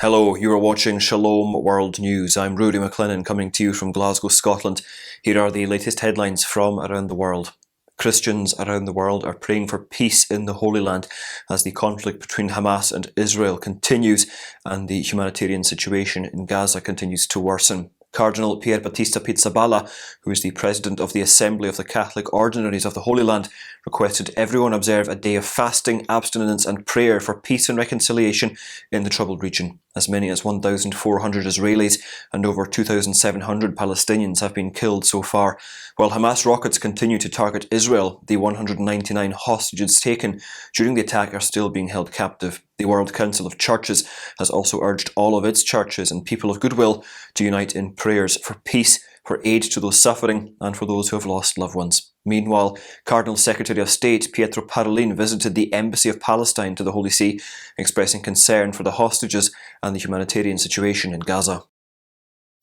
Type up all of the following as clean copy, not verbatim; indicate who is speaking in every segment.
Speaker 1: Hello, you are watching Shalom World News. I'm Rudy McLennan coming to you from Glasgow, Scotland. Here are the latest headlines from around the world. Christians around the world are praying for peace in the Holy Land as the conflict between Hamas and Israel continues and the humanitarian situation in Gaza continues to worsen. Cardinal Pier Battista Pizzaballa, who is the president of the Assembly of the Catholic Ordinaries of the Holy Land, requested everyone observe a day of fasting, abstinence and prayer for peace and reconciliation in the troubled region. As many as 1,400 Israelis and over 2,700 Palestinians have been killed so far. While Hamas rockets continue to target Israel, the 199 hostages taken during the attack are still being held captive. The World Council of Churches has also urged all of its churches and people of goodwill to unite in prayers for peace, for aid to those suffering and for those who have lost loved ones. Meanwhile, Cardinal Secretary of State Pietro Parolin visited the Embassy of Palestine to the Holy See, expressing concern for the hostages and the humanitarian situation in Gaza.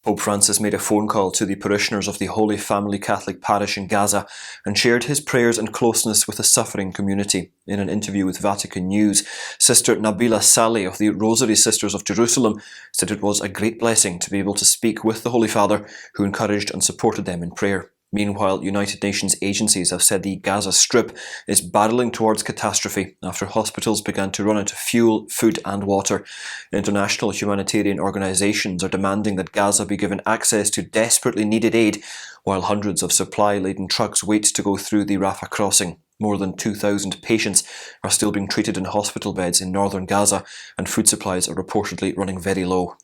Speaker 1: Pope Francis made a phone call to the parishioners of the Holy Family Catholic Parish in Gaza and shared his prayers and closeness with the suffering community. In an interview with Vatican News, Sister Nabila Saleh of the Rosary Sisters of Jerusalem said it was a great blessing to be able to speak with the Holy Father, who encouraged and supported them in prayer. Meanwhile, United Nations agencies have said the Gaza Strip is barreling towards catastrophe after hospitals began to run out of fuel, food and water. International humanitarian organisations are demanding that Gaza be given access to desperately needed aid, while hundreds of supply-laden trucks wait to go through the Rafah crossing. More than 2,000 patients are still being treated in hospital beds in northern Gaza, and food supplies are reportedly running very low.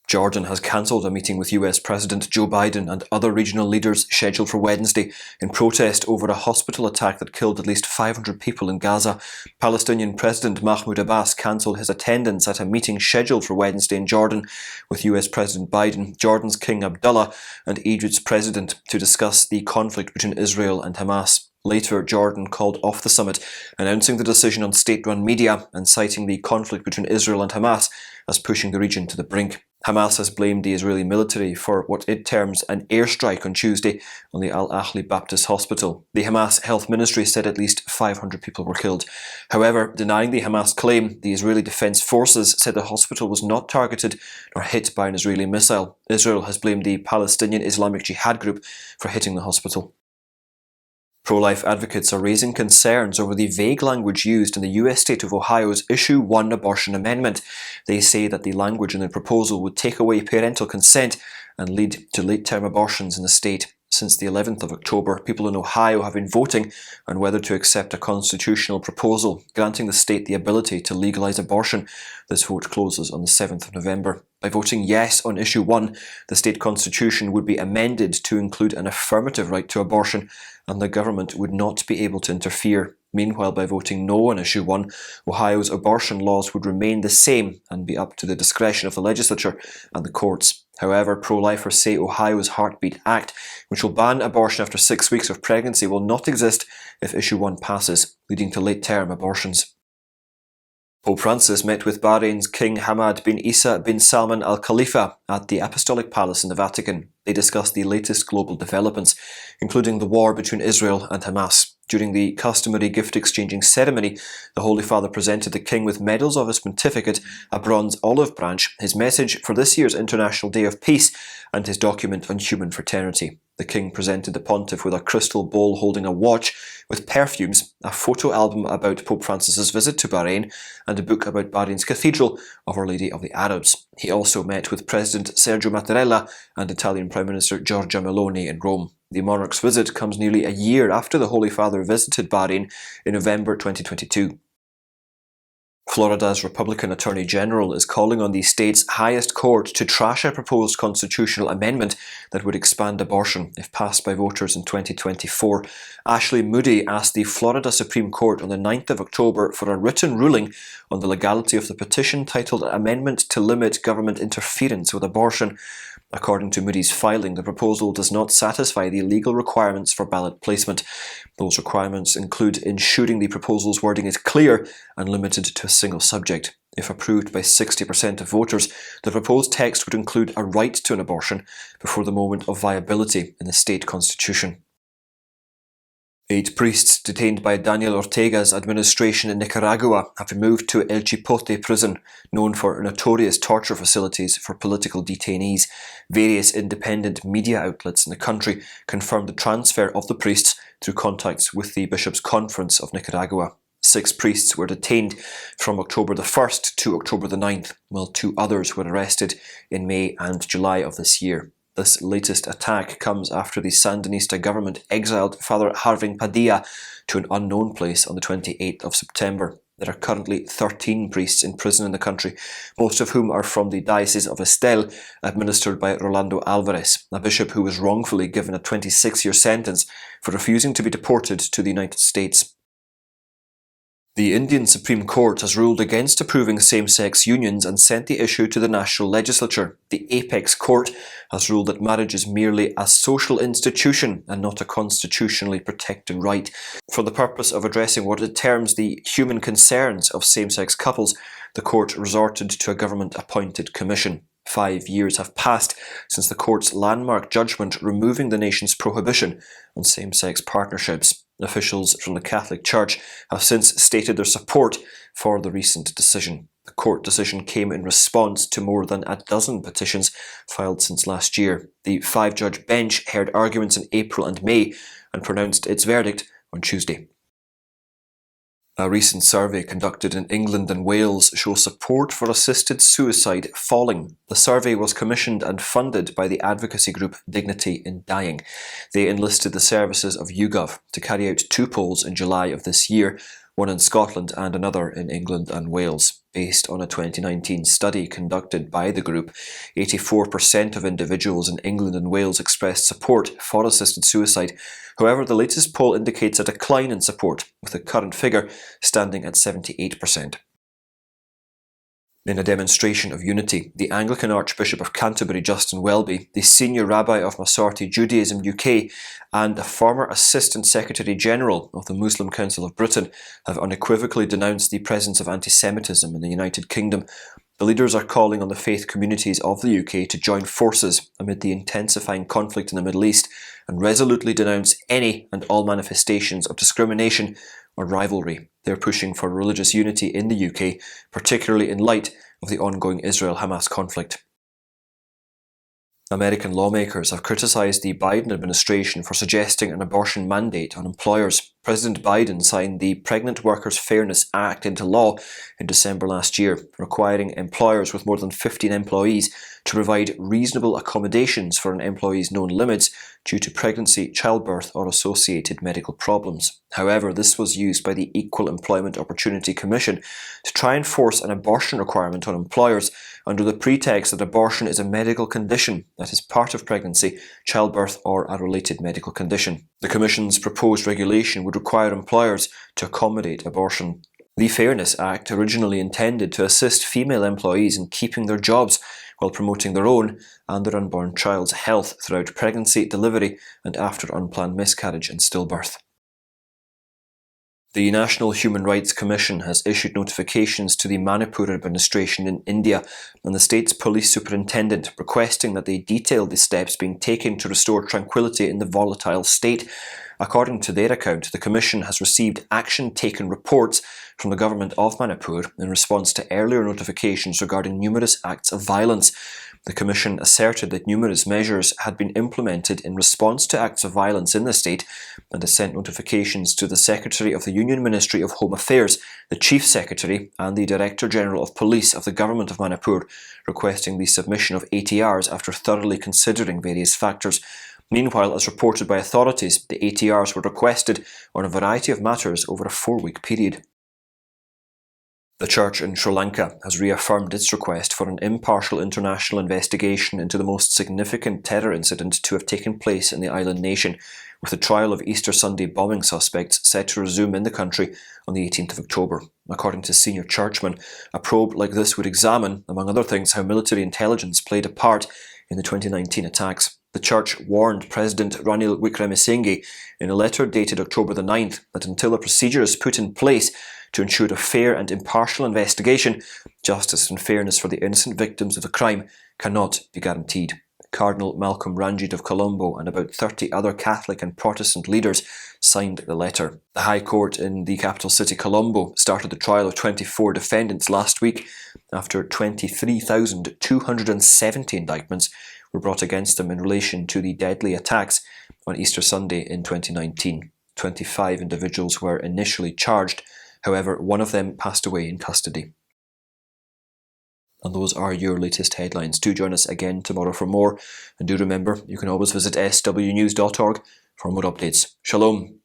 Speaker 1: Jordan has cancelled a meeting with US President Joe Biden and other regional leaders scheduled for Wednesday in protest over a hospital attack that killed at least 500 people in Gaza. Palestinian President Mahmoud Abbas cancelled his attendance at a meeting scheduled for Wednesday in Jordan with US President Biden, Jordan's King Abdullah and Egypt's President to discuss the conflict between Israel and Hamas. Later, Jordan called off the summit, announcing the decision on state-run media and citing the conflict between Israel and Hamas as pushing the region to the brink. Hamas has blamed the Israeli military for what it terms an airstrike on Tuesday on the Al-Ahli Baptist Hospital. The Hamas Health Ministry said at least 500 people were killed. However, denying the Hamas claim, the Israeli Defense Forces said the hospital was not targeted nor hit by an Israeli missile. Israel has blamed the Palestinian Islamic Jihad group for hitting the hospital. Pro-life advocates are raising concerns over the vague language used in the US state of Ohio's Issue 1 abortion amendment. They say that the language in the proposal would take away parental consent and lead to late-term abortions in the state. Since the 11th of October, people in Ohio have been voting on whether to accept a constitutional proposal, granting the state the ability to legalize abortion. This vote closes on the 7th of November. By voting yes on Issue 1, the state constitution would be amended to include an affirmative right to abortion, and the government would not be able to interfere. Meanwhile, by voting no on Issue 1, Ohio's abortion laws would remain the same and be up to the discretion of the legislature and the courts. However, pro-lifers say Ohio's Heartbeat Act, which will ban abortion after 6 weeks of pregnancy, will not exist if Issue 1 passes, leading to late-term abortions. Pope Francis met with Bahrain's King Hamad bin Isa bin Salman Al Khalifa at the Apostolic Palace in the Vatican. They discussed the latest global developments, including the war between Israel and Hamas. During the customary gift-exchanging ceremony, the Holy Father presented the King with medals of his pontificate, a bronze olive branch, his message for this year's International Day of Peace, and his document on human fraternity. The King presented the pontiff with a crystal bowl holding a watch with perfumes, a photo album about Pope Francis's visit to Bahrain, and a book about Bahrain's Cathedral of Our Lady of the Arabs. He also met with President Sergio Mattarella and Italian Prime Minister Giorgia Meloni in Rome. The monarch's visit comes nearly a year after the Holy Father visited Bahrain in November 2022. Florida's Republican Attorney General is calling on the state's highest court to trash a proposed constitutional amendment that would expand abortion if passed by voters in 2024. Ashley Moody asked the Florida Supreme Court on the 9th of October for a written ruling on the legality of the petition titled Amendment to Limit Government Interference with Abortion. According to Moody's filing, the proposal does not satisfy the legal requirements for ballot placement. Those requirements include ensuring the proposal's wording is clear and limited to a single subject. If approved by 60% of voters, the proposed text would include a right to an abortion before the moment of viability in the state constitution. 8 priests detained by Daniel Ortegas Administration in Nicaragua have been moved to El Chipote prison, known for notorious torture facilities for political detainees. Various independent media outlets in the country confirmed the transfer of the priests through contacts with the Bishops' Conference of Nicaragua. 6 priests were detained from October the 1st to October the 9th, while 2 others were arrested in May and July of this year. This latest attack comes after the Sandinista government exiled Father Harving Padilla to an unknown place on the 28th of September. There are currently 13 priests in prison in the country, most of whom are from the Diocese of Estel, administered by Rolando Alvarez, a bishop who was wrongfully given a 26-year sentence for refusing to be deported to the United States. The Indian Supreme Court has ruled against approving same-sex unions and sent the issue to the national legislature. The apex court has ruled that marriage is merely a social institution and not a constitutionally protected right. For the purpose of addressing what it terms the human concerns of same-sex couples, the court resorted to a government-appointed commission. 5 years have passed since the court's landmark judgment removing the nation's prohibition on same-sex partnerships. Officials from the Catholic Church have since stated their support for the recent decision. The court decision came in response to more than a dozen petitions filed since last year. The 5-judge bench heard arguments in April and May and pronounced its verdict on Tuesday. A recent survey conducted in England and Wales shows support for assisted suicide falling. The survey was commissioned and funded by the advocacy group Dignity in Dying. They enlisted the services of YouGov to carry out 2 polls in July of this year, one in Scotland and another in England and Wales. Based on a 2019 study conducted by the group, 84% of individuals in England and Wales expressed support for assisted suicide. However, the latest poll indicates a decline in support, with the current figure standing at 78%. In a demonstration of unity, the Anglican Archbishop of Canterbury, Justin Welby, the senior rabbi of Masorti Judaism UK, and a former Assistant Secretary-General of the Muslim Council of Britain have unequivocally denounced the presence of anti-Semitism in the United Kingdom. The leaders are calling on the faith communities of the UK to join forces amid the intensifying conflict in the Middle East and resolutely denounce any and all manifestations of discrimination or rivalry. They're pushing for religious unity in the UK, particularly in light of the ongoing Israel-Hamas conflict. American lawmakers have criticised the Biden administration for suggesting an abortion mandate on employers. President Biden signed the Pregnant Workers Fairness Act into law in December last year, requiring employers with more than 15 employees to provide reasonable accommodations for an employee's known limits due to pregnancy, childbirth, or associated medical problems. However, this was used by the Equal Employment Opportunity Commission to try and force an abortion requirement on employers under the pretext that abortion is a medical condition that is part of pregnancy, childbirth, or a related medical condition. The Commission's proposed regulation would require employers to accommodate abortion. The Fairness Act, originally intended to assist female employees in keeping their jobs while promoting their own and their unborn child's health throughout pregnancy, delivery, and after unplanned miscarriage and stillbirth. The National Human Rights Commission has issued notifications to the Manipur administration in India and the state's police superintendent requesting that they detail the steps being taken to restore tranquility in the volatile state. According to their account, the Commission has received action-taken reports from the government of Manipur in response to earlier notifications regarding numerous acts of violence. The Commission asserted that numerous measures had been implemented in response to acts of violence in the state and has sent notifications to the Secretary of the Union Ministry of Home Affairs, the Chief Secretary and the Director General of Police of the Government of Manipur, requesting the submission of ATRs after thoroughly considering various factors. Meanwhile, as reported by authorities, the ATRs were requested on a variety of matters over a 4-week period. The Church in Sri Lanka has reaffirmed its request for an impartial international investigation into the most significant terror incident to have taken place in the island nation, with the trial of Easter Sunday bombing suspects set to resume in the country on the 18th of October. According to senior churchmen, a probe like this would examine, among other things, how military intelligence played a part in the 2019 attacks. The Church warned President Ranil Wickremesinghe in a letter dated October the 9th that until a procedure is put in place to ensure a fair and impartial investigation, justice and fairness for the innocent victims of the crime cannot be guaranteed. Cardinal Malcolm Ranjit of Colombo and about 30 other Catholic and Protestant leaders signed the letter. The High Court in the capital city Colombo started the trial of 24 defendants last week after 23,270 indictments were brought against them in relation to the deadly attacks on Easter Sunday in 2019. 25 individuals were initially charged, however, one of them passed away in custody. And those are your latest headlines. Do join us again tomorrow for more, and do remember, you can always visit swnews.org for more updates. Shalom.